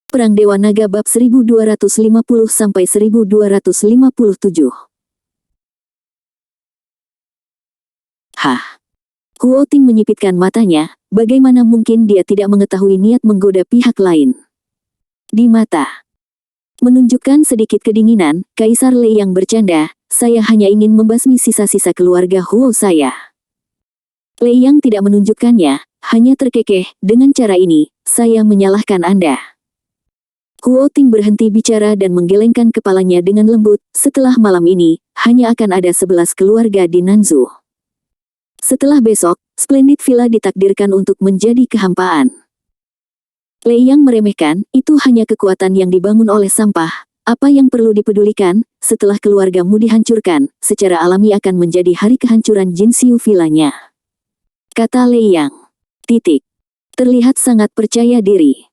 Perang Dewa Naga bab 1250-1257. Hah? Huo Ting menyipitkan matanya, bagaimana mungkin dia tidak mengetahui niat menggoda pihak lain. Di mata menunjukkan sedikit kedinginan, Kaisar Lei yang bercanda, saya hanya ingin membasmi sisa-sisa keluarga Huo saya. Lei yang tidak menunjukkannya, hanya terkekeh, dengan cara ini, saya menyalahkan Anda. Huo Ting berhenti bicara dan menggelengkan kepalanya dengan lembut, setelah malam ini, hanya akan ada 11 keluarga di Nanzhou. Setelah besok, Splendid Villa ditakdirkan untuk menjadi kehampaan. Lei yang meremehkan, itu hanya kekuatan yang dibangun oleh sampah. Apa yang perlu dipedulikan, setelah keluargamu dihancurkan, secara alami akan menjadi hari kehancuran Jinxiu Villanya. Kata Lei Yang. Terlihat sangat percaya diri.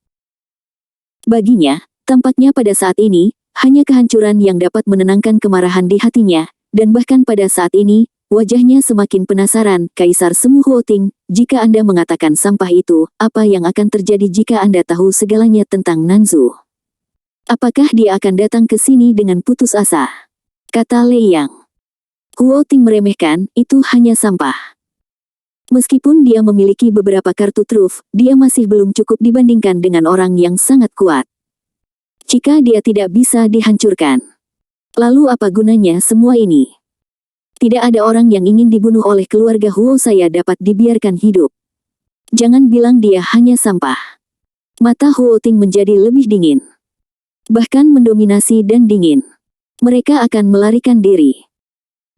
Baginya, tampaknya pada saat ini, hanya kehancuran yang dapat menenangkan kemarahan di hatinya, dan bahkan pada saat ini, wajahnya semakin penasaran. Kaisar Semu Huo Ting, jika Anda mengatakan sampah itu, apa yang akan terjadi jika Anda tahu segalanya tentang Nanzhou? Apakah dia akan datang ke sini dengan putus asa? Kata Lei Yang. Huo Ting meremehkan, itu hanya sampah. Meskipun dia memiliki beberapa kartu truf, dia masih belum cukup dibandingkan dengan orang yang sangat kuat. Jika dia tidak bisa dihancurkan, lalu apa gunanya semua ini? Tidak ada orang yang ingin dibunuh oleh keluarga Huo saya dapat dibiarkan hidup. Jangan bilang dia hanya sampah. Mata Huo Ting menjadi lebih dingin. Bahkan mendominasi dan dingin. Mereka akan melarikan diri.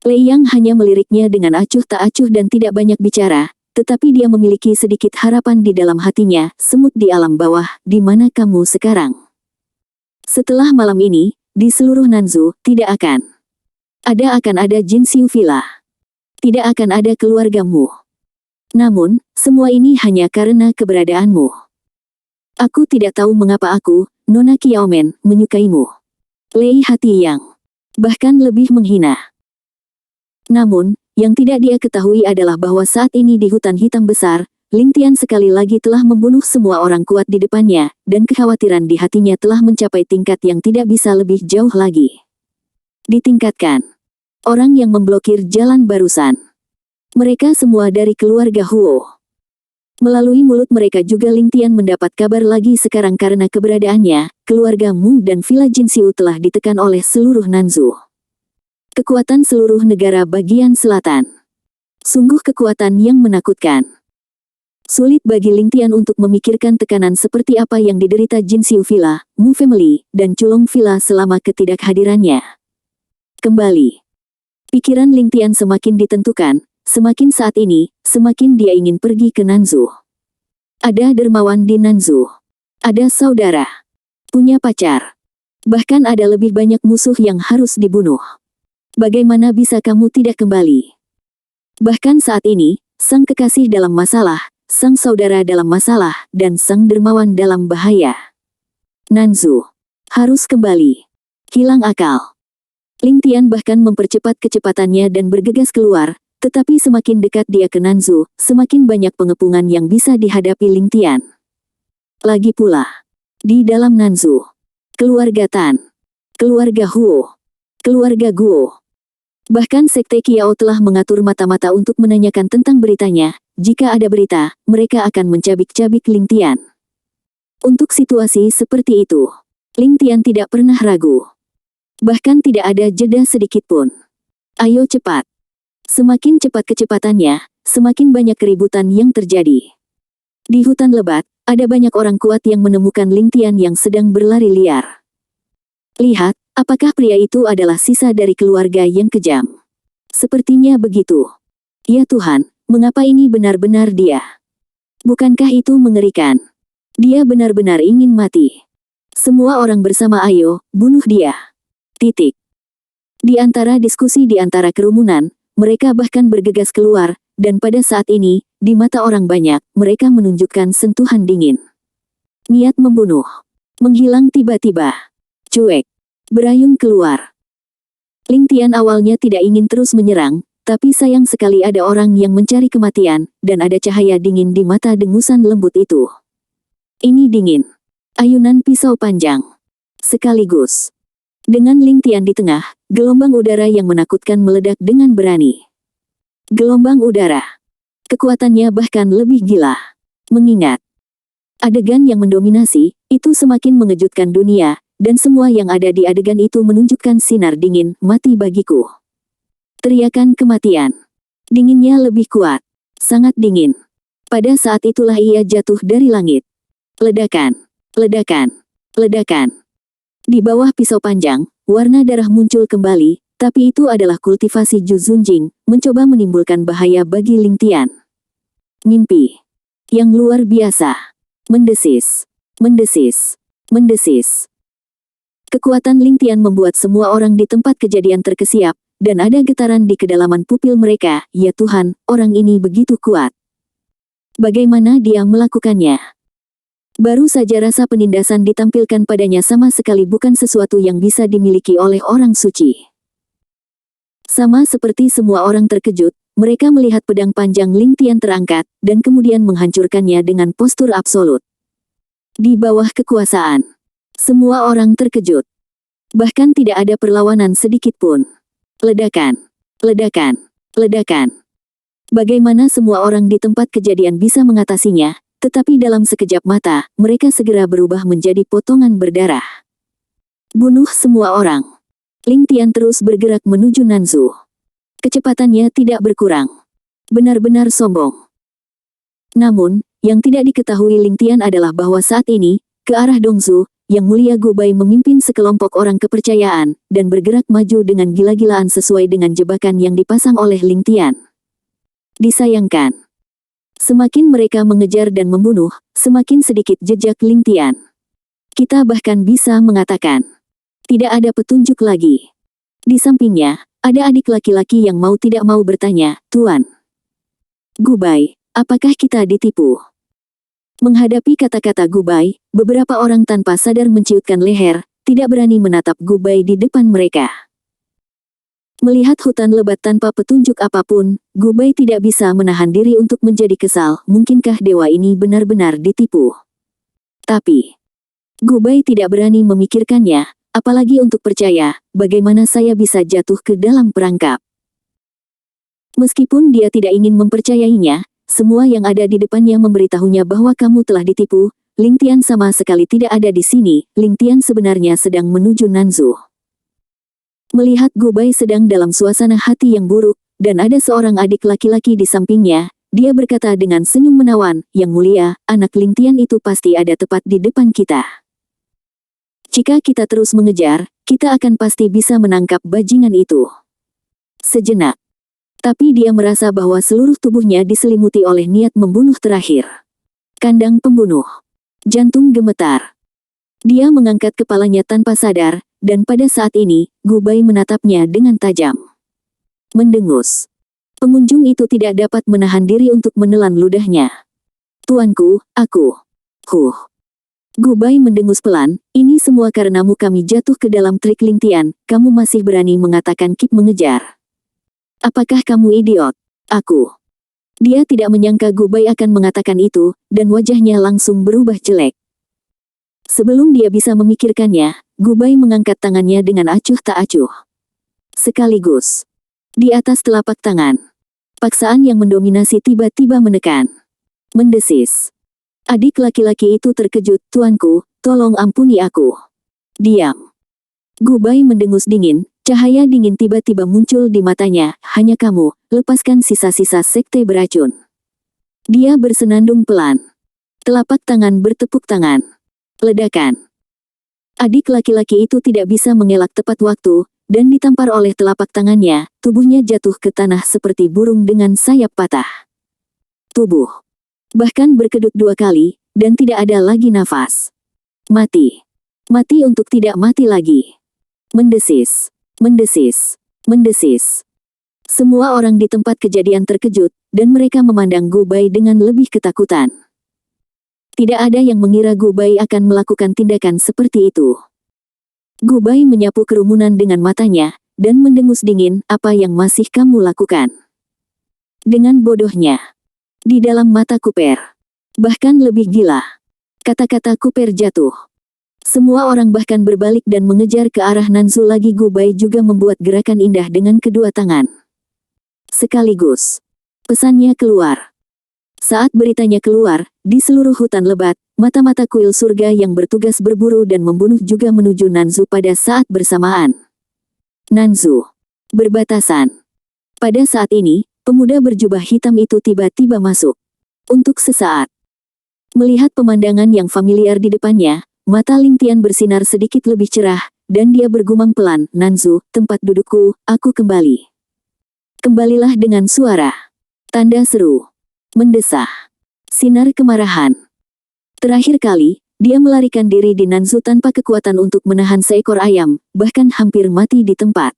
Lei Yang hanya meliriknya dengan acuh tak acuh dan tidak banyak bicara, tetapi dia memiliki sedikit harapan di dalam hatinya, semut di alam bawah, di mana kamu sekarang? Setelah malam ini, di seluruh Nanzhou, tidak akan ada Jinxiu Villa. Tidak akan ada keluargamu. Namun, semua ini hanya karena keberadaanmu. Aku tidak tahu mengapa aku, Nona Qiaomen, menyukaimu. Lei hati yang bahkan lebih menghina. Namun, yang tidak dia ketahui adalah bahwa saat ini di hutan hitam besar, Ling Tian sekali lagi telah membunuh semua orang kuat di depannya, dan kekhawatiran di hatinya telah mencapai tingkat yang tidak bisa lebih jauh lagi. Ditingkatkan. Orang yang memblokir jalan barusan. Mereka semua dari keluarga Huo. Melalui mulut mereka juga Ling Tian mendapat kabar lagi sekarang karena keberadaannya, keluarga Mu dan Villa Jinxiu telah ditekan oleh seluruh Nanzhou. Kekuatan seluruh negara bagian selatan. Sungguh kekuatan yang menakutkan. Sulit bagi Ling Tian untuk memikirkan tekanan seperti apa yang diderita Jinxiu Villa, Mu Family, dan Culong Villa selama ketidakhadirannya. Kembali. Pikiran Ling Tian semakin ditentukan, semakin saat ini, semakin dia ingin pergi ke Nanzhou. Ada dermawan di Nanzhou. Ada saudara. Punya pacar. Bahkan ada lebih banyak musuh yang harus dibunuh. Bagaimana bisa kamu tidak kembali? Bahkan saat ini, sang kekasih dalam masalah, sang saudara dalam masalah, dan sang dermawan dalam bahaya. Nanzhou. Harus kembali. Hilang akal. Ling Tian bahkan mempercepat kecepatannya dan bergegas keluar, tetapi semakin dekat dia ke Nanzhou, semakin banyak pengepungan yang bisa dihadapi Ling Tian. Lagi pula, di dalam Nanzhou, keluarga Tan, keluarga Huo, keluarga Guo. Bahkan Sekte Kiao telah mengatur mata-mata untuk menanyakan tentang beritanya, jika ada berita, mereka akan mencabik-cabik Ling Tian. Untuk situasi seperti itu, Ling Tian tidak pernah ragu. Bahkan tidak ada jeda sedikit pun. Ayo cepat. Semakin cepat kecepatannya, semakin banyak keributan yang terjadi. Di hutan lebat, ada banyak orang kuat yang menemukan Ling Tian yang sedang berlari liar. Lihat, apakah pria itu adalah sisa dari keluarga yang kejam? Sepertinya begitu. Ya Tuhan, mengapa ini benar-benar dia? Bukankah itu mengerikan? Dia benar-benar ingin mati. Semua orang bersama ayo, bunuh dia. Di antara diskusi di antara kerumunan, mereka bahkan bergegas keluar, dan pada saat ini, di mata orang banyak, mereka menunjukkan sentuhan dingin. Niat membunuh. Menghilang tiba-tiba. Cuek. Berayun keluar. Ling Tian awalnya tidak ingin terus menyerang, tapi sayang sekali ada orang yang mencari kematian, dan ada cahaya dingin di mata dengusan lembut itu. Ini dingin. Ayunan pisau panjang. Sekaligus. Dengan Ling Tian di tengah, gelombang udara yang menakutkan meledak dengan berani. Gelombang udara. Kekuatannya bahkan lebih gila. Mengingat adegan yang mendominasi, itu semakin mengejutkan dunia, dan semua yang ada di adegan itu menunjukkan sinar dingin, mati bagiku. Teriakan kematian. Dinginnya lebih kuat. Sangat dingin. Pada saat itulah ia jatuh dari langit. Ledakan. Ledakan. Ledakan. Di bawah pisau panjang, warna darah muncul kembali, tapi itu adalah kultivasi Ju Zunjing, mencoba menimbulkan bahaya bagi Ling Tian. Mimpi yang luar biasa. Mendesis. Mendesis. Mendesis. Kekuatan Ling Tian membuat semua orang di tempat kejadian terkesiap, dan ada getaran di kedalaman pupil mereka. Ya Tuhan, orang ini begitu kuat. Bagaimana dia melakukannya? Baru saja rasa penindasan ditampilkan padanya sama sekali bukan sesuatu yang bisa dimiliki oleh orang suci. Sama seperti semua orang terkejut, mereka melihat pedang panjang Ling Tian terangkat, dan kemudian menghancurkannya dengan postur absolut. Di bawah kekuasaan. Semua orang terkejut. Bahkan tidak ada perlawanan sedikit pun. Ledakan. Ledakan. Ledakan. Bagaimana semua orang di tempat kejadian bisa mengatasinya, tetapi dalam sekejap mata, mereka segera berubah menjadi potongan berdarah. Bunuh semua orang. Ling Tian terus bergerak menuju Nanzu. Kecepatannya tidak berkurang. Benar-benar sombong. Namun, yang tidak diketahui Ling Tian adalah bahwa saat ini, ke arah Dongzu, Yang Mulia Gu Bai memimpin sekelompok orang kepercayaan, dan bergerak maju dengan gila-gilaan sesuai dengan jebakan yang dipasang oleh Ling Tian. Disayangkan. Semakin mereka mengejar dan membunuh, semakin sedikit jejak Ling Tian. Kita bahkan bisa mengatakan, tidak ada petunjuk lagi. Di sampingnya, ada adik laki-laki yang mau tidak mau bertanya, Tuan Gu Bai, apakah kita ditipu? Menghadapi kata-kata Gu Bai, beberapa orang tanpa sadar menciutkan leher, tidak berani menatap Gu Bai di depan mereka. Melihat hutan lebat tanpa petunjuk apapun, Gu Bai tidak bisa menahan diri untuk menjadi kesal, mungkinkah dewa ini benar-benar ditipu? Tapi, Gu Bai tidak berani memikirkannya, apalagi untuk percaya, bagaimana saya bisa jatuh ke dalam perangkap. Meskipun dia tidak ingin mempercayainya, semua yang ada di depannya memberitahunya bahwa kamu telah ditipu. Ling Tian sama sekali tidak ada di sini. Ling Tian sebenarnya sedang menuju Nanzu. Melihat Gu Bai sedang dalam suasana hati yang buruk, dan ada seorang adik laki-laki di sampingnya, dia berkata dengan senyum menawan, Yang Mulia, anak Ling Tian itu pasti ada tepat di depan kita. Jika kita terus mengejar, kita akan pasti bisa menangkap bajingan itu. Sejenak. Tapi dia merasa bahwa seluruh tubuhnya diselimuti oleh niat membunuh terakhir. Kandang pembunuh. Jantung gemetar. Dia mengangkat kepalanya tanpa sadar, dan pada saat ini, Gu Bai menatapnya dengan tajam. Mendengus. Pengunjung itu tidak dapat menahan diri untuk menelan ludahnya. Tuanku, aku. Gu Bai mendengus pelan, ini semua karenamu kami jatuh ke dalam trik Ling Tian, kamu masih berani mengatakan Kip mengejar. Apakah kamu idiot? Aku. Dia tidak menyangka Gu Bai akan mengatakan itu, dan wajahnya langsung berubah jelek. Sebelum dia bisa memikirkannya, Gu Bai mengangkat tangannya dengan acuh tak acuh. Sekaligus. Di atas telapak tangan. Paksaan yang mendominasi tiba-tiba menekan. Mendesis. Adik laki-laki itu terkejut, Tuanku, tolong ampuni aku. Diam. Gu Bai mendengus dingin. Cahaya dingin tiba-tiba muncul di matanya, hanya kamu, lepaskan sisa-sisa sekte beracun. Dia bersenandung pelan. Telapak tangan bertepuk tangan. Ledakan. Adik laki-laki itu tidak bisa mengelak tepat waktu, dan ditampar oleh telapak tangannya, tubuhnya jatuh ke tanah seperti burung dengan sayap patah. Tubuh. Bahkan berkedut 2 kali, dan tidak ada lagi nafas. Mati. Mati untuk tidak mati lagi. Mendesis. Mendesis. Mendesis. Semua orang di tempat kejadian terkejut, dan mereka memandang Gu Bai dengan lebih ketakutan. Tidak ada yang mengira Gu Bai akan melakukan tindakan seperti itu. Gu Bai menyapu kerumunan dengan matanya, dan mendengus dingin, apa yang masih kamu lakukan? Dengan bodohnya. Di dalam mata Kuper. Bahkan lebih gila. Kata-kata Kuper jatuh. Semua orang bahkan berbalik dan mengejar ke arah Nanzu lagi. Gu Bai juga membuat gerakan indah dengan kedua tangan. Sekaligus, pesannya keluar. Saat beritanya keluar, di seluruh hutan lebat, mata-mata kuil surga yang bertugas berburu dan membunuh juga menuju Nanzu pada saat bersamaan. Nanzu, berbatasan. Pada saat ini, pemuda berjubah hitam itu tiba-tiba masuk. Untuk sesaat, melihat pemandangan yang familiar di depannya, mata Ling Tian bersinar sedikit lebih cerah, dan dia bergumam pelan, "Nanzu, tempat dudukku, aku kembali." Kembalilah dengan suara. Tanda seru. Mendesah. Sinar kemarahan. Terakhir kali, dia melarikan diri di Nanzu tanpa kekuatan untuk menahan seekor ayam, bahkan hampir mati di tempat.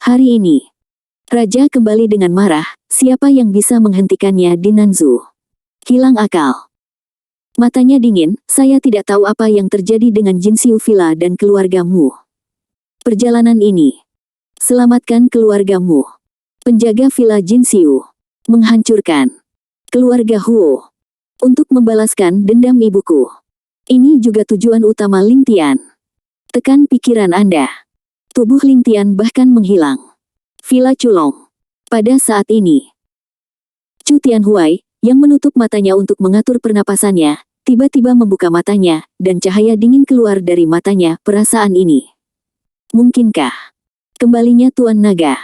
Hari ini, Raja kembali dengan marah, siapa yang bisa menghentikannya di Nanzu? Hilang akal. Matanya dingin, saya tidak tahu apa yang terjadi dengan Jin Xiu Villa dan keluargamu. Perjalanan ini. Selamatkan keluargamu. Penjaga Villa Jin Xiu. Menghancurkan. Keluarga Huo. Untuk membalaskan dendam ibuku. Ini juga tujuan utama Ling Tian. Tekan pikiran Anda. Tubuh Ling Tian bahkan menghilang. Villa Culong. Pada saat ini, Chu Tianhuai, yang menutup matanya untuk mengatur pernapasannya, tiba-tiba membuka matanya, dan cahaya dingin keluar dari matanya. Perasaan ini. Mungkinkah kembalinya Tuan Naga?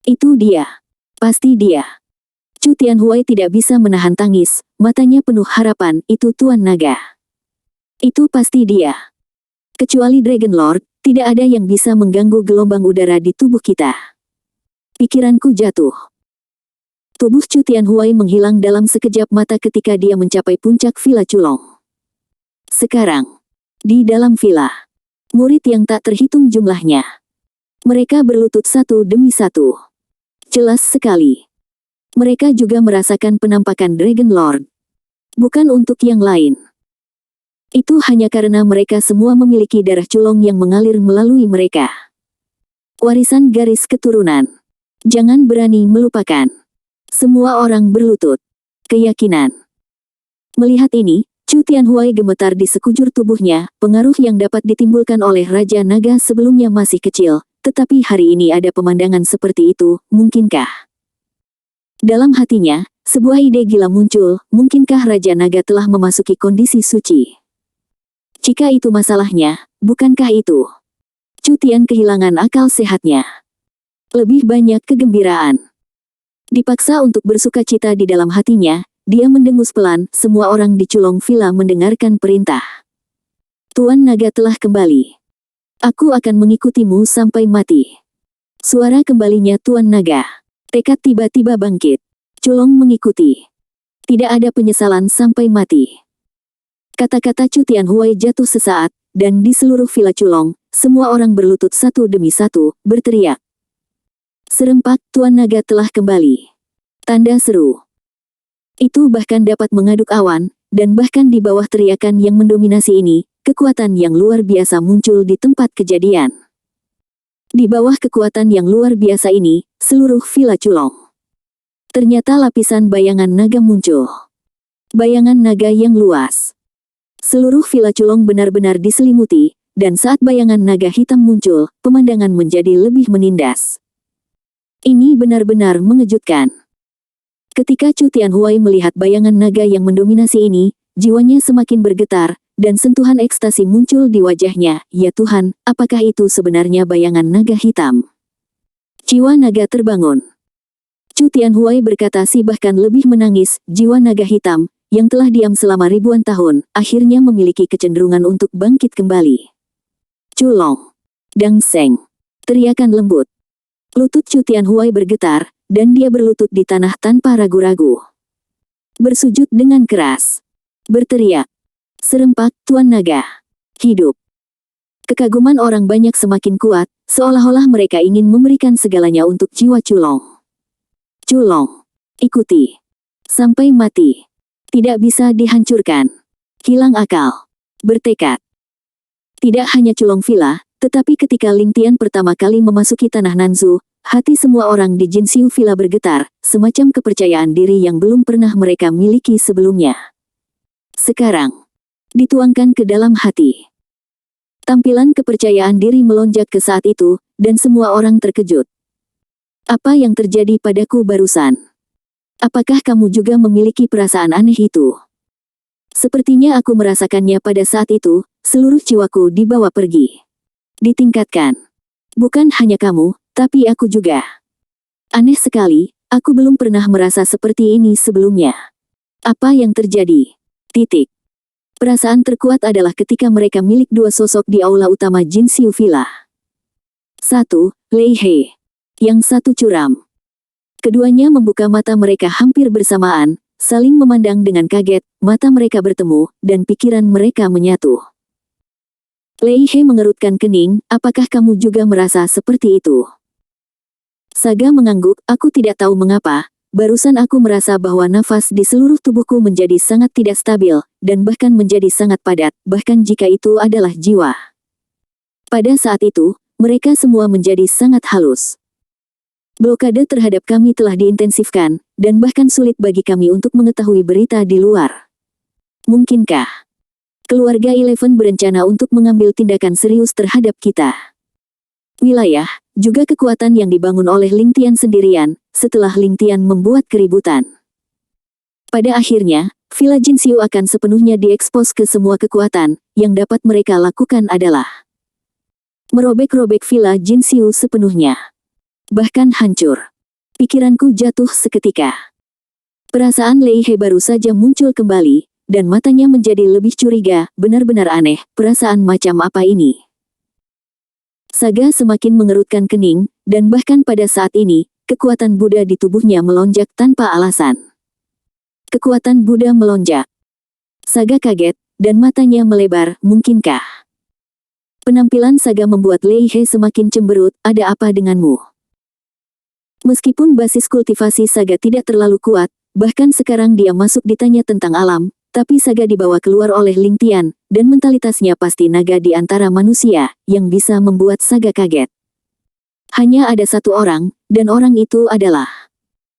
Itu dia. Pasti dia. Chu Tianhuai tidak bisa menahan tangis, matanya penuh harapan. Itu Tuan Naga. Itu pasti dia. Kecuali Dragon Lord, tidak ada yang bisa mengganggu gelombang udara di tubuh kita. Pikiranku jatuh. Tubuh Chu Tianhuai menghilang dalam sekejap mata ketika dia mencapai puncak Villa Culong. Sekarang, di dalam villa, murid yang tak terhitung jumlahnya. Mereka berlutut satu demi satu. Jelas sekali. Mereka juga merasakan penampakan Dragon Lord. Bukan untuk yang lain. Itu hanya karena mereka semua memiliki darah culong yang mengalir melalui mereka. Warisan garis keturunan. Jangan berani melupakan. Semua orang berlutut. Keyakinan. Melihat ini, Chu Tianhuai gemetar di sekujur tubuhnya, pengaruh yang dapat ditimbulkan oleh Raja Naga sebelumnya masih kecil, tetapi hari ini ada pemandangan seperti itu, mungkinkah? Dalam hatinya, sebuah ide gila muncul, mungkinkah Raja Naga telah memasuki kondisi suci? Jika itu masalahnya, bukankah itu? Chu Tian kehilangan akal sehatnya. Lebih banyak kegembiraan. Dipaksa untuk bersukacita di dalam hatinya, dia mendengus pelan. Semua orang di Culong Villa mendengarkan perintah. Tuan Naga telah kembali. Aku akan mengikutimu sampai mati. Suara kembalinya Tuan Naga. Tekad tiba-tiba bangkit. Culong mengikuti. Tidak ada penyesalan sampai mati. Kata-kata Chu Tianhuai jatuh sesaat, dan di seluruh Villa Culong, semua orang berlutut satu demi satu, berteriak. Serempak, Tuan Naga telah kembali. Tanda seru. Itu bahkan dapat mengaduk awan, dan bahkan di bawah teriakan yang mendominasi ini, kekuatan yang luar biasa muncul di tempat kejadian. Di bawah kekuatan yang luar biasa ini, seluruh Villa Culong. Ternyata lapisan bayangan naga muncul. Bayangan naga yang luas. Seluruh Villa Culong benar-benar diselimuti, dan saat bayangan naga hitam muncul, pemandangan menjadi lebih menindas. Ini benar-benar mengejutkan. Ketika Chu Tianhuai melihat bayangan naga yang mendominasi ini, jiwanya semakin bergetar, dan sentuhan ekstasi muncul di wajahnya. Ya Tuhan, apakah itu sebenarnya bayangan naga hitam? Jiwa naga terbangun. Chu Tianhuai berkata bahkan lebih menangis, jiwa naga hitam, yang telah diam selama ribuan tahun, akhirnya memiliki kecenderungan untuk bangkit kembali. Culong. Dang Seng. Teriakan lembut. Lutut Chu Tianhuai bergetar, dan dia berlutut di tanah tanpa ragu-ragu. Bersujud dengan keras. Berteriak. Serempak, Tuan Naga. Hidup. Kekaguman orang banyak semakin kuat, seolah-olah mereka ingin memberikan segalanya untuk jiwa Culong. Culong. Ikuti. Sampai mati. Tidak bisa dihancurkan. Hilang akal. Bertekad. Tidak hanya Culong Villa, tetapi ketika Ling Tian pertama kali memasuki tanah Nanzu, hati semua orang di Jin Xiu Villa bergetar, semacam kepercayaan diri yang belum pernah mereka miliki sebelumnya. Sekarang, dituangkan ke dalam hati. Tampilan kepercayaan diri melonjak ke saat itu, dan semua orang terkejut. Apa yang terjadi padaku barusan? Apakah kamu juga memiliki perasaan aneh itu? Sepertinya aku merasakannya pada saat itu, seluruh jiwaku dibawa pergi. Ditingkatkan. Bukan hanya kamu, tapi aku juga. Aneh sekali, aku belum pernah merasa seperti ini sebelumnya. Apa yang terjadi? Titik. Perasaan terkuat adalah ketika mereka milik dua sosok di aula utama Jinxiu Villa. Satu, Lei He. Yang satu curam. Keduanya membuka mata mereka hampir bersamaan, saling memandang dengan kaget, mata mereka bertemu, dan pikiran mereka menyatu. Lei He mengerutkan kening, apakah kamu juga merasa seperti itu? Saga mengangguk, aku tidak tahu mengapa, barusan aku merasa bahwa nafas di seluruh tubuhku menjadi sangat tidak stabil, dan bahkan menjadi sangat padat, bahkan jika itu adalah jiwa. Pada saat itu, mereka semua menjadi sangat halus. Blokade terhadap kami telah diintensifkan, dan bahkan sulit bagi kami untuk mengetahui berita di luar. Mungkinkah keluarga Eleven berencana untuk mengambil tindakan serius terhadap kita? Wilayah, juga kekuatan yang dibangun oleh Ling Tian sendirian, setelah Ling Tian membuat keributan. Pada akhirnya, Villa Jinxiu akan sepenuhnya diekspos ke semua kekuatan, yang dapat mereka lakukan adalah merobek-robek Villa Jinxiu sepenuhnya. Bahkan hancur. Pikiranku jatuh seketika. Perasaan Lei He baru saja muncul kembali, dan matanya menjadi lebih curiga, benar-benar aneh, perasaan macam apa ini? Saga semakin mengerutkan kening, dan bahkan pada saat ini, kekuatan Buddha di tubuhnya melonjak tanpa alasan. Kekuatan Buddha melonjak. Saga kaget, dan matanya melebar, mungkinkah? Penampilan Saga membuat Lei He semakin cemberut, ada apa denganmu? Meskipun basis kultivasi Saga tidak terlalu kuat, bahkan sekarang dia masuk ditanya tentang alam, tapi Saga dibawa keluar oleh Ling Tian, dan mentalitasnya pasti naga di antara manusia, yang bisa membuat Saga kaget. Hanya ada satu orang, dan orang itu adalah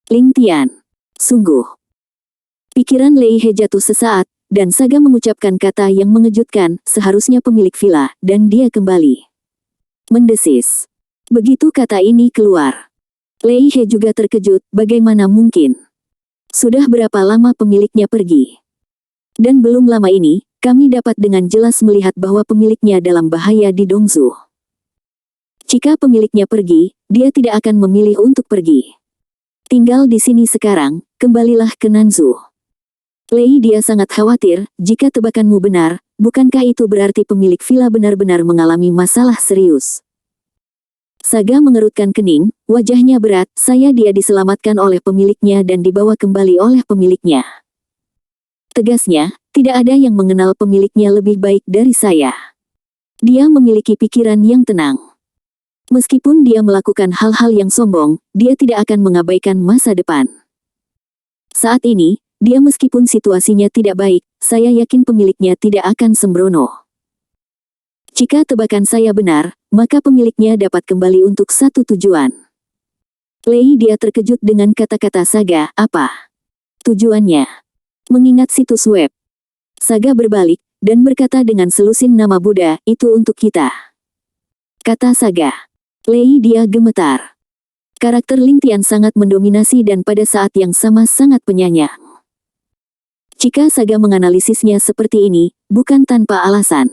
Ling Tian. Sungguh. Pikiran Lei He jatuh sesaat, dan Saga mengucapkan kata yang mengejutkan, seharusnya pemilik villa, dan dia kembali. Mendesis. Begitu kata ini keluar. Lei He juga terkejut, bagaimana mungkin? Sudah berapa lama pemiliknya pergi? Dan belum lama ini, kami dapat dengan jelas melihat bahwa pemiliknya dalam bahaya di Dongzhou. Jika pemiliknya pergi, dia tidak akan memilih untuk pergi. Tinggal di sini sekarang, kembalilah ke Nanzhou. Lei, dia sangat khawatir, jika tebakanmu benar, bukankah itu berarti pemilik villa benar-benar mengalami masalah serius? Saga mengerutkan kening, wajahnya berat, dia diselamatkan oleh pemiliknya dan dibawa kembali oleh pemiliknya. Tegasnya, tidak ada yang mengenal pemiliknya lebih baik dari saya. Dia memiliki pikiran yang tenang. Meskipun dia melakukan hal-hal yang sombong, dia tidak akan mengabaikan masa depan. Saat ini, dia meskipun situasinya tidak baik, saya yakin pemiliknya tidak akan sembrono. Jika tebakan saya benar, maka pemiliknya dapat kembali untuk satu tujuan. Lei, dia terkejut dengan kata-kata Saga, apa tujuannya? Mengingat situs web. Saga berbalik, dan berkata dengan selusin nama Buddha, itu untuk kita. Kata Saga. Lei, dia gemetar. Karakter Ling Tian sangat mendominasi dan pada saat yang sama sangat penyayang. Jika Saga menganalisisnya seperti ini, bukan tanpa alasan.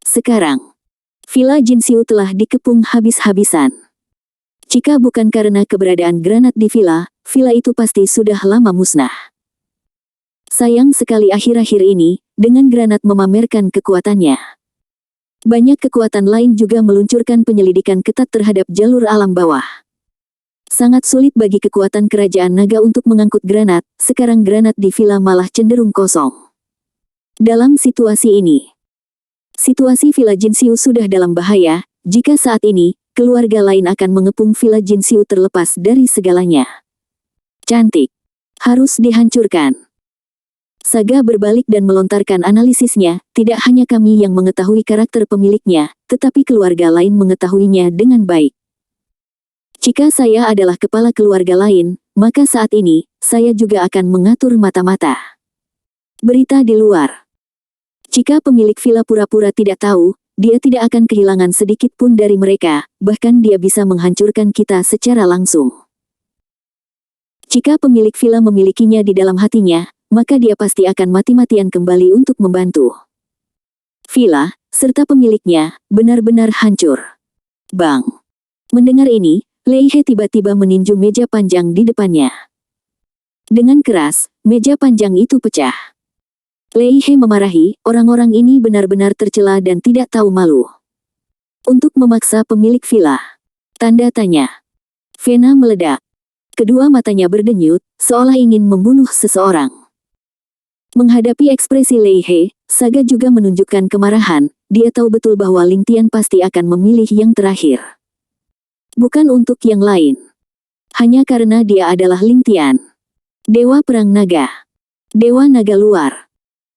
Sekarang, Villa Jinxiu telah dikepung habis-habisan. Jika bukan karena keberadaan granat di villa itu pasti sudah lama musnah. Sayang sekali akhir-akhir ini, dengan granat memamerkan kekuatannya. Banyak kekuatan lain juga meluncurkan penyelidikan ketat terhadap jalur alam bawah. Sangat sulit bagi kekuatan kerajaan naga untuk mengangkut granat, sekarang granat di villa malah cenderung kosong. Dalam situasi ini, situasi Villa Jinxiu sudah dalam bahaya, jika saat ini, keluarga lain akan mengepung Villa Jinxiu terlepas dari segalanya. Cantik. Harus dihancurkan. Saga berbalik dan melontarkan analisisnya, tidak hanya kami yang mengetahui karakter pemiliknya, tetapi keluarga lain mengetahuinya dengan baik. Jika saya adalah kepala keluarga lain, maka saat ini, saya juga akan mengatur mata-mata. Berita di luar. Jika pemilik villa pura-pura tidak tahu, dia tidak akan kehilangan sedikit pun dari mereka, bahkan dia bisa menghancurkan kita secara langsung. Jika pemilik villa memilikinya di dalam hatinya, maka dia pasti akan mati-matian kembali untuk membantu. Villa, serta pemiliknya, benar-benar hancur. Bang! Mendengar ini, Lei He tiba-tiba meninju meja panjang di depannya. Dengan keras, meja panjang itu pecah. Lei He memarahi, orang-orang ini benar-benar tercela dan tidak tahu malu. Untuk memaksa pemilik villa. Tanda tanya. Vena meledak. Kedua matanya berdenyut, seolah ingin membunuh seseorang. Menghadapi ekspresi Lei He, Saga juga menunjukkan kemarahan, dia tahu betul bahwa Ling Tian pasti akan memilih yang terakhir. Bukan untuk yang lain. Hanya karena dia adalah Ling Tian. Dewa Perang Naga. Dewa Naga Luar.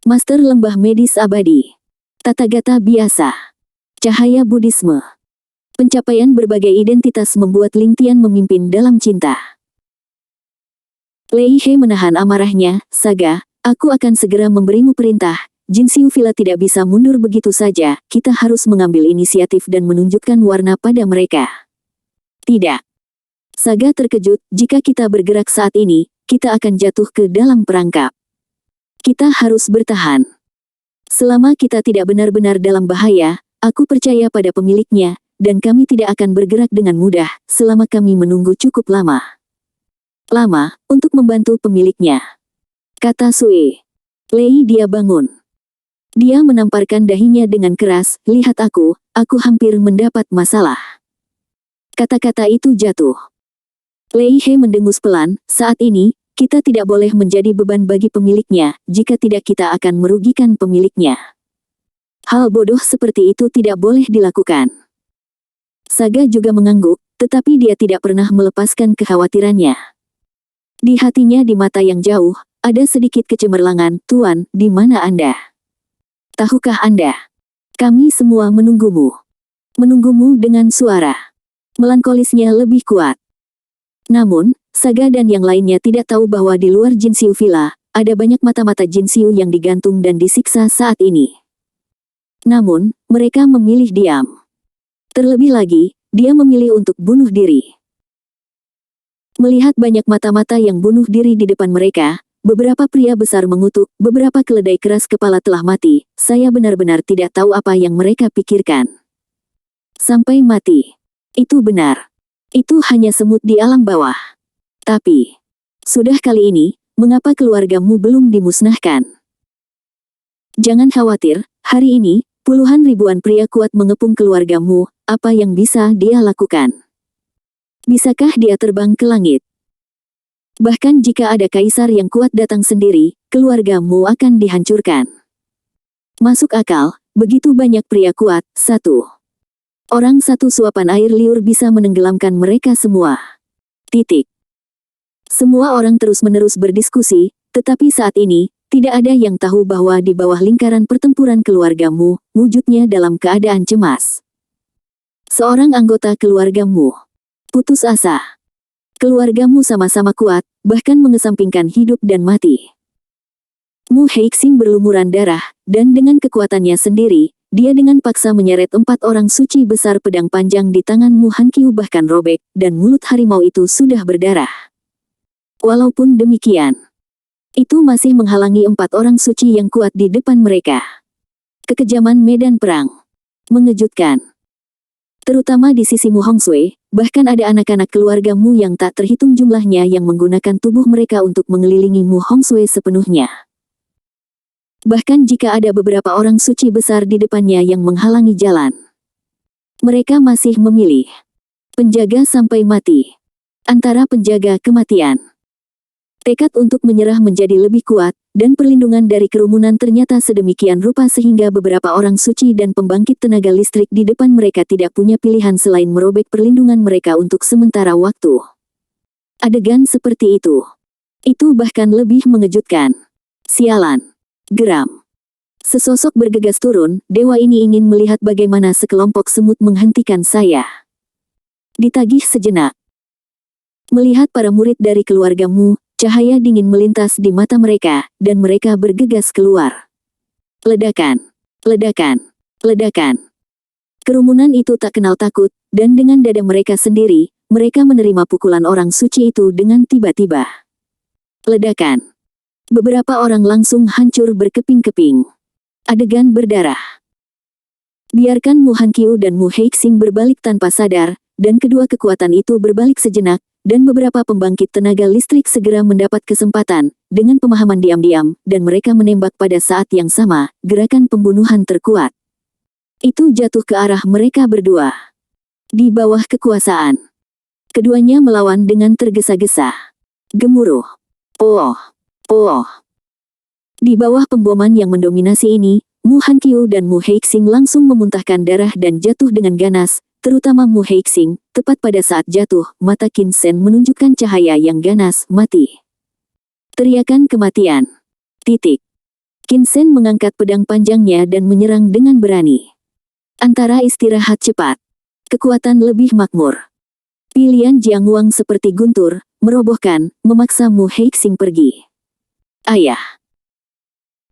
Master Lembah Medis Abadi. Tathagata biasa. Cahaya Buddhisme. Pencapaian berbagai identitas membuat Ling Tian memimpin dalam cinta. Lei He menahan amarahnya, Saga, aku akan segera memberimu perintah. Jinxiu Villa tidak bisa mundur begitu saja, kita harus mengambil inisiatif dan menunjukkan warna pada mereka. Tidak. Saga terkejut, jika kita bergerak saat ini, kita akan jatuh ke dalam perangkap. Kita harus bertahan. Selama kita tidak benar-benar dalam bahaya, aku percaya pada pemiliknya, dan kami tidak akan bergerak dengan mudah, selama kami menunggu cukup lama. Lama, untuk membantu pemiliknya. Kata Sue. Lei dia bangun. Dia menamparkan dahinya dengan keras, lihat aku hampir mendapat masalah. Kata-kata itu jatuh. Lei He mendengus pelan, saat ini, kita tidak boleh menjadi beban bagi pemiliknya, jika tidak kita akan merugikan pemiliknya. Hal bodoh seperti itu tidak boleh dilakukan. Saga juga mengangguk, tetapi dia tidak pernah melepaskan kekhawatirannya. Di hatinya di mata yang jauh, ada sedikit kecemerlangan, Tuan, di mana Anda? Tahukah Anda? Kami semua menunggumu. Menunggumu dengan suara. Melankolisnya lebih kuat. Namun, Saga dan yang lainnya tidak tahu bahwa di luar Jinxiu Villa, ada banyak mata-mata Jinxiu yang digantung dan disiksa saat ini. Namun, mereka memilih diam. Terlebih lagi, dia memilih untuk bunuh diri. Melihat banyak mata-mata yang bunuh diri di depan mereka, beberapa pria besar mengutuk, beberapa keledai keras kepala telah mati, saya benar-benar tidak tahu apa yang mereka pikirkan. Sampai mati. Itu benar. Itu hanya semut di alam bawah. Tapi, sudah kali ini, mengapa keluargamu belum dimusnahkan? Jangan khawatir, hari ini, puluhan ribuan pria kuat mengepung keluargamu, apa yang bisa dia lakukan? Bisakah dia terbang ke langit? Bahkan jika ada kaisar yang kuat datang sendiri, keluargamu akan dihancurkan. Masuk akal, begitu banyak pria kuat, satu suapan air liur bisa menenggelamkan mereka semua. Titik. Semua orang terus-menerus berdiskusi, tetapi saat ini, tidak ada yang tahu bahwa di bawah lingkaran pertempuran keluargamu, wujudnya dalam keadaan cemas. Seorang anggota keluargamu putus asa. Keluargamu sama-sama kuat, bahkan mengesampingkan hidup dan mati. Mu Heixing berlumuran darah, dan dengan kekuatannya sendiri, dia dengan paksa menyeret 4 orang suci besar pedang panjang di tangan Mu Hanqiu bahkan robek, dan mulut harimau itu sudah berdarah. Walaupun demikian, itu masih menghalangi 4 orang suci yang kuat di depan mereka. Kekejaman medan perang. Mengejutkan. Terutama di sisi Mu Hongsui, bahkan ada anak-anak keluarga Mu yang tak terhitung jumlahnya yang menggunakan tubuh mereka untuk mengelilingi Mu Hongsui sepenuhnya. Bahkan jika ada beberapa orang suci besar di depannya yang menghalangi jalan, mereka masih memilih penjaga sampai mati. Antara penjaga kematian. Tekad untuk menyerah menjadi lebih kuat, dan perlindungan dari kerumunan ternyata sedemikian rupa sehingga beberapa orang suci dan pembangkit tenaga listrik di depan mereka tidak punya pilihan selain merobek perlindungan mereka untuk sementara waktu. Adegan seperti itu. Itu bahkan lebih mengejutkan. Sialan. Geram. Sesosok bergegas turun, dewa ini ingin melihat bagaimana sekelompok semut menghentikan saya. Ditagih sejenak. Melihat para murid dari keluargamu, cahaya dingin melintas di mata mereka, dan mereka bergegas keluar. Ledakan. Ledakan. Ledakan. Kerumunan itu tak kenal takut, dan dengan dada mereka sendiri, mereka menerima pukulan orang suci itu dengan tiba-tiba. Ledakan. Beberapa orang langsung hancur berkeping-keping. Adegan berdarah. Biarkan Mu Hankyu dan Mu Heixing berbalik tanpa sadar, dan kedua kekuatan itu berbalik sejenak, dan beberapa pembangkit tenaga listrik segera mendapat kesempatan, dengan pemahaman diam-diam, dan mereka menembak pada saat yang sama, gerakan pembunuhan terkuat. Itu jatuh ke arah mereka berdua. Di bawah kekuasaan. Keduanya melawan dengan tergesa-gesa. Gemuruh. Oh. Oh. Di bawah pemboman yang mendominasi ini, Mu Hankyu dan Mu Heixing langsung memuntahkan darah dan jatuh dengan ganas, terutama Mu Heixing, tepat pada saat jatuh, mata Qin Shen menunjukkan cahaya yang ganas, mati. Teriakan kematian. Titik. Qin Shen mengangkat pedang panjangnya dan menyerang dengan berani. Antara istirahat cepat, kekuatan lebih makmur. Pilihan Jiang Wang seperti guntur, merobohkan, memaksa Mu Heixing pergi. Ayah.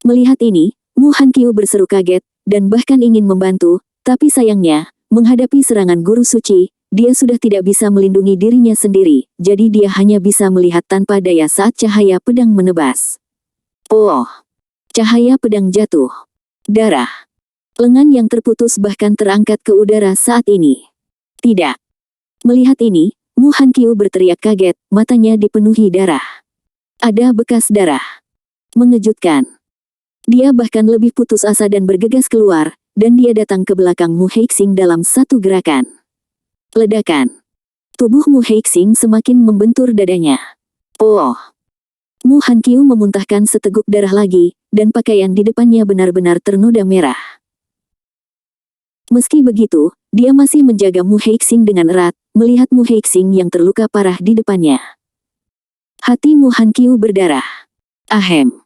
Melihat ini, Mu Hankyu berseru kaget, dan bahkan ingin membantu, tapi sayangnya, menghadapi serangan guru suci, dia sudah tidak bisa melindungi dirinya sendiri, jadi dia hanya bisa melihat tanpa daya saat cahaya pedang menebas. Oh! Cahaya pedang jatuh. Darah. Lengan yang terputus bahkan terangkat ke udara saat ini. Tidak. Melihat ini, Mu Hankyu berteriak kaget, matanya dipenuhi darah. Ada bekas darah. Mengejutkan. Dia bahkan lebih putus asa dan bergegas keluar, dan dia datang ke belakang Mu Heixing dalam satu gerakan. Ledakan. Tubuh Mu Heixing semakin membentur dadanya. Oh! Mu Hankyu memuntahkan seteguk darah lagi, dan pakaian di depannya benar-benar ternoda merah. Meski begitu, dia masih menjaga Mu Heixing dengan erat, melihat Mu Heixing yang terluka parah di depannya. Hati Mu Hankyu berdarah. Ahem.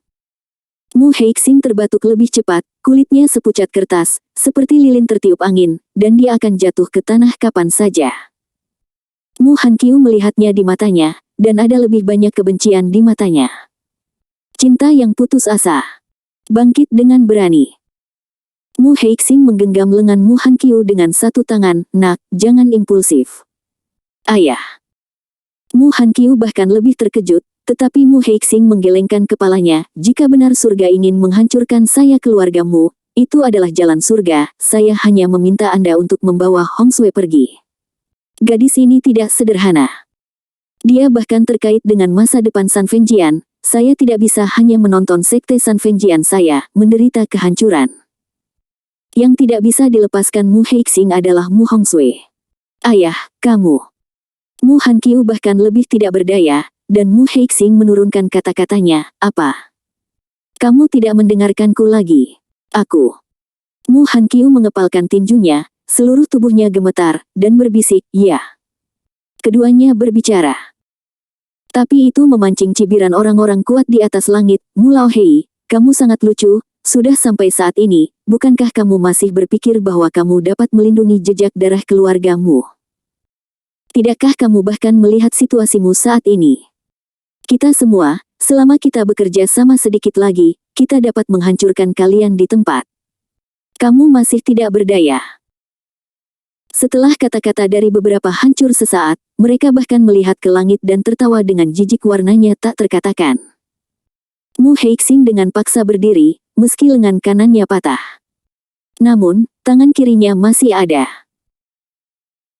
Mu Heixing terbatuk lebih cepat, kulitnya sepucat kertas, seperti lilin tertiup angin, dan dia akan jatuh ke tanah kapan saja. Mu Hankyu melihatnya di matanya, dan ada lebih banyak kebencian di matanya. Cinta yang putus asa. Bangkit dengan berani. Mu Heixing menggenggam lengan Mu Hankyu dengan satu tangan, "Nak, jangan impulsif." Ayah. Mu Hankyu bahkan lebih terkejut, tetapi Mu Heixing menggelengkan kepalanya, "Jika benar surga ingin menghancurkan saya keluargamu, itu adalah jalan surga, saya hanya meminta Anda untuk membawa Hong Sui pergi." Gadis ini tidak sederhana. Dia bahkan terkait dengan masa depan San Fengjian, saya tidak bisa hanya menonton sekte San Fengjian saya menderita kehancuran. Yang tidak bisa dilepaskan Mu Heixing adalah Mu Hong Sui. Ayah, kamu. Mu Hankyu bahkan lebih tidak berdaya, dan Mu Heixing menurunkan kata-katanya, "Apa? Kamu tidak mendengarkanku lagi? Aku." Mu Hankyu mengepalkan tinjunya, seluruh tubuhnya gemetar, dan berbisik, "Ya." Keduanya berbicara. Tapi itu memancing cibiran orang-orang kuat di atas langit. "Mu Laohei, kamu sangat lucu, sudah sampai saat ini, bukankah kamu masih berpikir bahwa kamu dapat melindungi jejak darah keluargamu? Tidakkah kamu bahkan melihat situasimu saat ini? Kita semua, selama kita bekerja sama sedikit lagi, kita dapat menghancurkan kalian di tempat. Kamu masih tidak berdaya." Setelah kata-kata dari beberapa hancur sesaat, mereka bahkan melihat ke langit dan tertawa dengan jijik, warnanya tak terkatakan. Mu Heixing dengan paksa berdiri, meski lengan kanannya patah. Namun, tangan kirinya masih ada.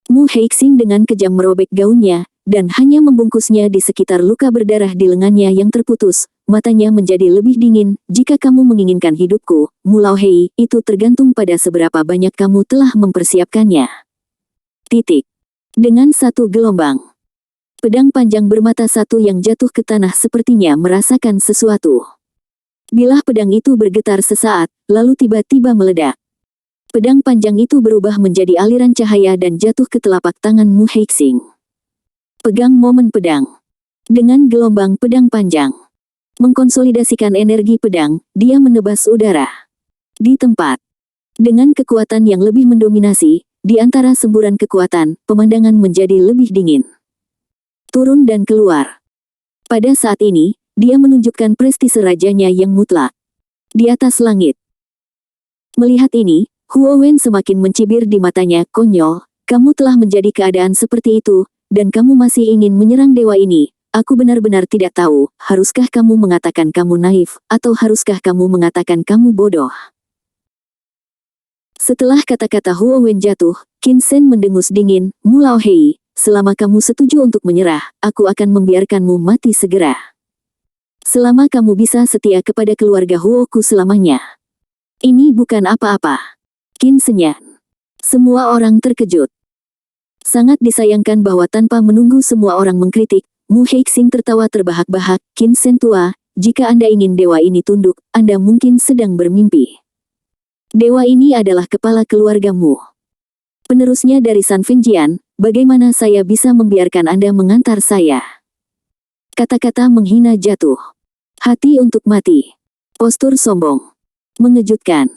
Mu Heixing dengan kejam merobek gaunnya, dan hanya membungkusnya di sekitar luka berdarah di lengannya yang terputus. Matanya menjadi lebih dingin. "Jika kamu menginginkan hidupku, Mu Laohei, itu tergantung pada seberapa banyak kamu telah mempersiapkannya." Titik. Dengan satu gelombang. Pedang panjang bermata satu yang jatuh ke tanah sepertinya merasakan sesuatu. Bilah pedang itu bergetar sesaat, lalu tiba-tiba meledak. Pedang panjang itu berubah menjadi aliran cahaya dan jatuh ke telapak tangan Mu Heixing. Pegang momen pedang. Dengan gelombang pedang panjang. Mengkonsolidasikan energi pedang, dia menebas udara. Di tempat. Dengan kekuatan yang lebih mendominasi, di antara semburan kekuatan, pemandangan menjadi lebih dingin. Turun dan keluar. Pada saat ini, dia menunjukkan prestise rajanya yang mutlak. Di atas langit. Melihat ini, Huo Wen semakin mencibir di matanya. Konyol, kamu telah menjadi keadaan seperti itu, dan kamu masih ingin menyerang dewa ini. Aku benar-benar tidak tahu, haruskah kamu mengatakan kamu naif, atau haruskah kamu mengatakan kamu bodoh? Setelah kata-kata Huo Wen jatuh, Qin Shen mendengus dingin. Mu Lao Hei, selama kamu setuju untuk menyerah, aku akan membiarkanmu mati segera. Selama kamu bisa setia kepada keluarga Huoku selamanya. Ini bukan apa-apa. Qin senyap. Semua orang terkejut. Sangat disayangkan bahwa tanpa menunggu semua orang mengkritik, Mu Heixing tertawa terbahak-bahak. Qin Shen tua, jika Anda ingin dewa ini tunduk, Anda mungkin sedang bermimpi. Dewa ini adalah kepala keluargamu. Penerusnya dari San Fengjian, bagaimana saya bisa membiarkan Anda mengantar saya? Kata-kata menghina jatuh. Hati untuk mati. Postur sombong. Mengejutkan.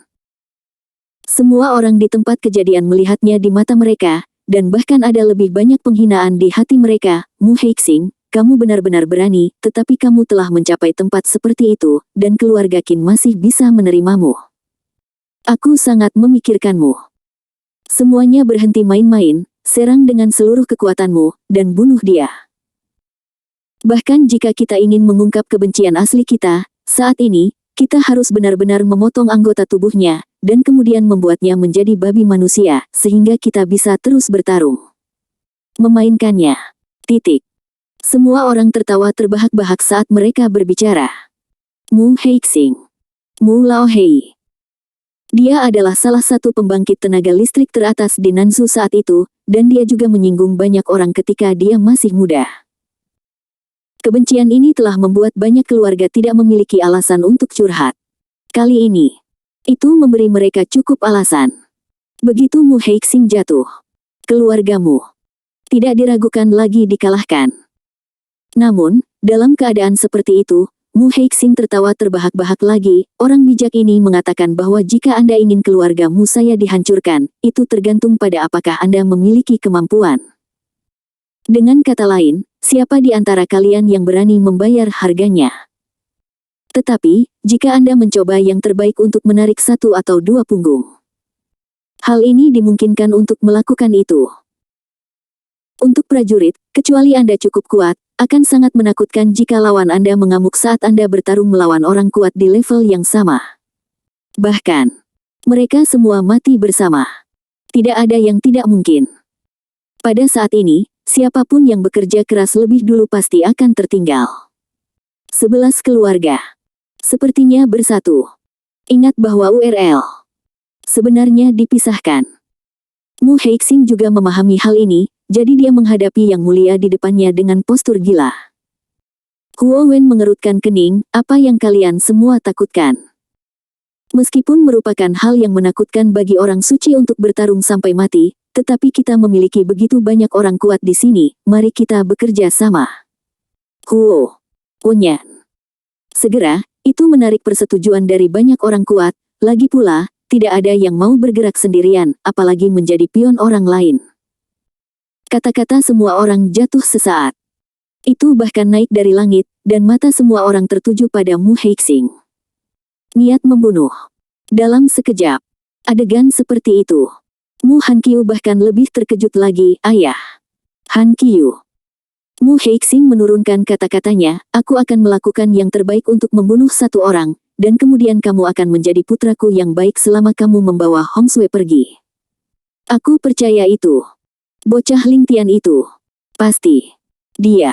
Semua orang di tempat kejadian melihatnya di mata mereka, dan bahkan ada lebih banyak penghinaan di hati mereka. Mu Heixing, kamu benar-benar berani, tetapi kamu telah mencapai tempat seperti itu, dan keluarga Qin masih bisa menerimamu. Aku sangat memikirkanmu. Semuanya berhenti main-main, serang dengan seluruh kekuatanmu, dan bunuh dia. Bahkan jika kita ingin mengungkap kebencian asli kita, saat ini, kita harus benar-benar memotong anggota tubuhnya, dan kemudian membuatnya menjadi babi manusia, sehingga kita bisa terus bertarung. Memainkannya. Titik. Semua orang tertawa terbahak-bahak saat mereka berbicara. Mu Heixing. Mu Lao Hei. Dia adalah salah satu pembangkit tenaga listrik teratas di Nanzhou saat itu, dan dia juga menyinggung banyak orang ketika dia masih muda. Kebencian ini telah membuat banyak keluarga tidak memiliki alasan untuk curhat. Kali ini, itu memberi mereka cukup alasan. Begitu Mu Heixing jatuh, keluargamu tidak diragukan lagi dikalahkan. Namun, dalam keadaan seperti itu, Mu Heixing tertawa terbahak-bahak lagi. Orang bijak ini mengatakan bahwa jika Anda ingin keluargamu saya dihancurkan, itu tergantung pada apakah Anda memiliki kemampuan. Dengan kata lain, siapa di antara kalian yang berani membayar harganya? Tetapi, jika Anda mencoba yang terbaik untuk menarik satu atau dua punggung, hal ini dimungkinkan untuk melakukan itu. Untuk prajurit, kecuali Anda cukup kuat, akan sangat menakutkan jika lawan Anda mengamuk saat Anda bertarung melawan orang kuat di level yang sama. Bahkan, mereka semua mati bersama. Tidak ada yang tidak mungkin. Pada saat ini, siapapun yang bekerja keras lebih dulu pasti akan tertinggal. 11 keluarga. Sepertinya bersatu. Ingat bahwa URL sebenarnya dipisahkan. Mu Heixing juga memahami hal ini, jadi dia menghadapi Yang Mulia di depannya dengan postur gila. Huo Wen mengerutkan kening, apa yang kalian semua takutkan? Meskipun merupakan hal yang menakutkan bagi orang suci untuk bertarung sampai mati, tetapi kita memiliki begitu banyak orang kuat di sini, mari kita bekerja sama. Huo Wenyan. Segera, itu menarik persetujuan dari banyak orang kuat, lagi pula, tidak ada yang mau bergerak sendirian, apalagi menjadi pion orang lain. Kata-kata semua orang jatuh sesaat. Itu bahkan naik dari langit, dan mata semua orang tertuju pada Mu Heixing. Niat membunuh. Dalam sekejap, adegan seperti itu. Mu Hanqiu bahkan lebih terkejut lagi, ayah. Hanqiu. Mu Heixing menurunkan kata-katanya, aku akan melakukan yang terbaik untuk membunuh satu orang, dan kemudian kamu akan menjadi putraku yang baik selama kamu membawa Hong Sui pergi. Aku percaya itu. Bocah Ling Tian itu, pasti, dia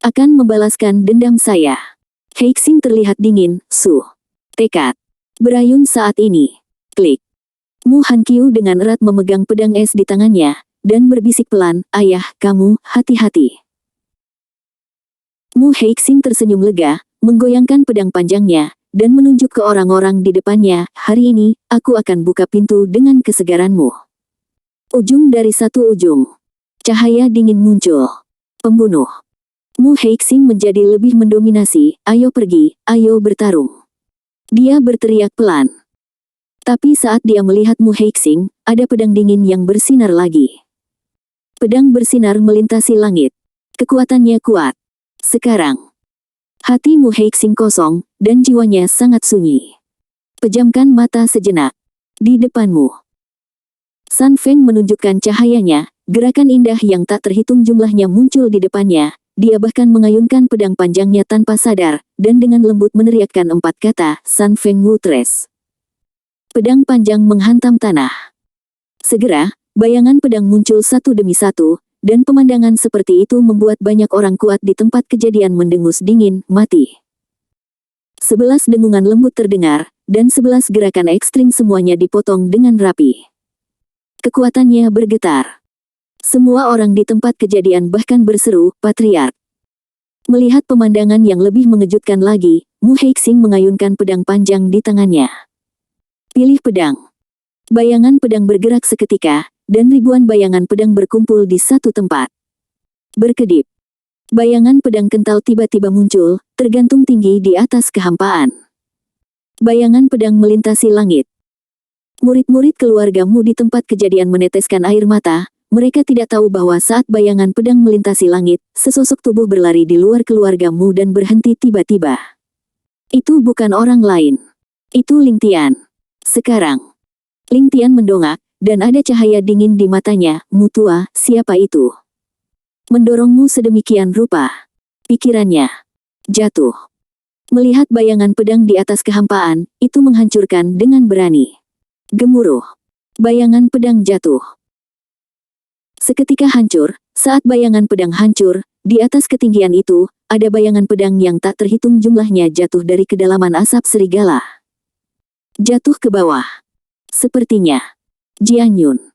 akan membalaskan dendam saya. Heixing terlihat dingin, tekad, berayun saat ini. Klik. Mu Hanqiu dengan erat memegang pedang es di tangannya, dan berbisik pelan, ayah, kamu, hati-hati. Mu Heixing tersenyum lega, menggoyangkan pedang panjangnya, dan menunjuk ke orang-orang di depannya, hari ini, aku akan buka pintu dengan kesegaranmu. Ujung dari satu ujung. Cahaya dingin muncul. Pembunuh. Mu Heixing menjadi lebih mendominasi, ayo pergi, ayo bertarung. Dia berteriak pelan. Tapi saat dia melihat Mu Heixing, ada pedang dingin yang bersinar lagi. Pedang bersinar melintasi langit. Kekuatannya kuat. Sekarang, hati Mu Heixing kosong, dan jiwanya sangat sunyi. Pejamkan mata sejenak. Di depanmu. San Feng menunjukkan cahayanya, gerakan indah yang tak terhitung jumlahnya muncul di depannya. Dia bahkan mengayunkan pedang panjangnya tanpa sadar, dan dengan lembut meneriakkan 4 kata, San Feng Wutres. Pedang panjang menghantam tanah. Segera, bayangan pedang muncul satu demi satu, dan pemandangan seperti itu membuat banyak orang kuat di tempat kejadian mendengus dingin, mati. 11 dengungan lembut terdengar, dan 11 gerakan ekstrim semuanya dipotong dengan rapi. Kekuatannya bergetar. Semua orang di tempat kejadian bahkan berseru, Patriark. Melihat pemandangan yang lebih mengejutkan lagi, Mu Heixing mengayunkan pedang panjang di tangannya. Pilih pedang. Bayangan pedang bergerak seketika, dan ribuan bayangan pedang berkumpul di satu tempat. Berkedip. Bayangan pedang kental tiba-tiba muncul, tergantung tinggi di atas kehampaan. Bayangan pedang melintasi langit. Murid-murid keluarga Mu di tempat kejadian meneteskan air mata. Mereka tidak tahu bahwa saat bayangan pedang melintasi langit, sesosok tubuh berlari di luar keluarga Mu dan berhenti tiba-tiba. Itu bukan orang lain. Itu Ling Tian. Sekarang, Ling Tian mendongak, dan ada cahaya dingin di matanya. Mu tua, siapa itu? Mendorongmu sedemikian rupa. Pikirannya jatuh. Melihat bayangan pedang di atas kehampaan, itu menghancurkan dengan berani. Gemuruh. Bayangan pedang jatuh. Seketika hancur, saat bayangan pedang hancur, di atas ketinggian itu, ada bayangan pedang yang tak terhitung jumlahnya jatuh dari kedalaman asap serigala. Jatuh ke bawah. Sepertinya Jian Yun.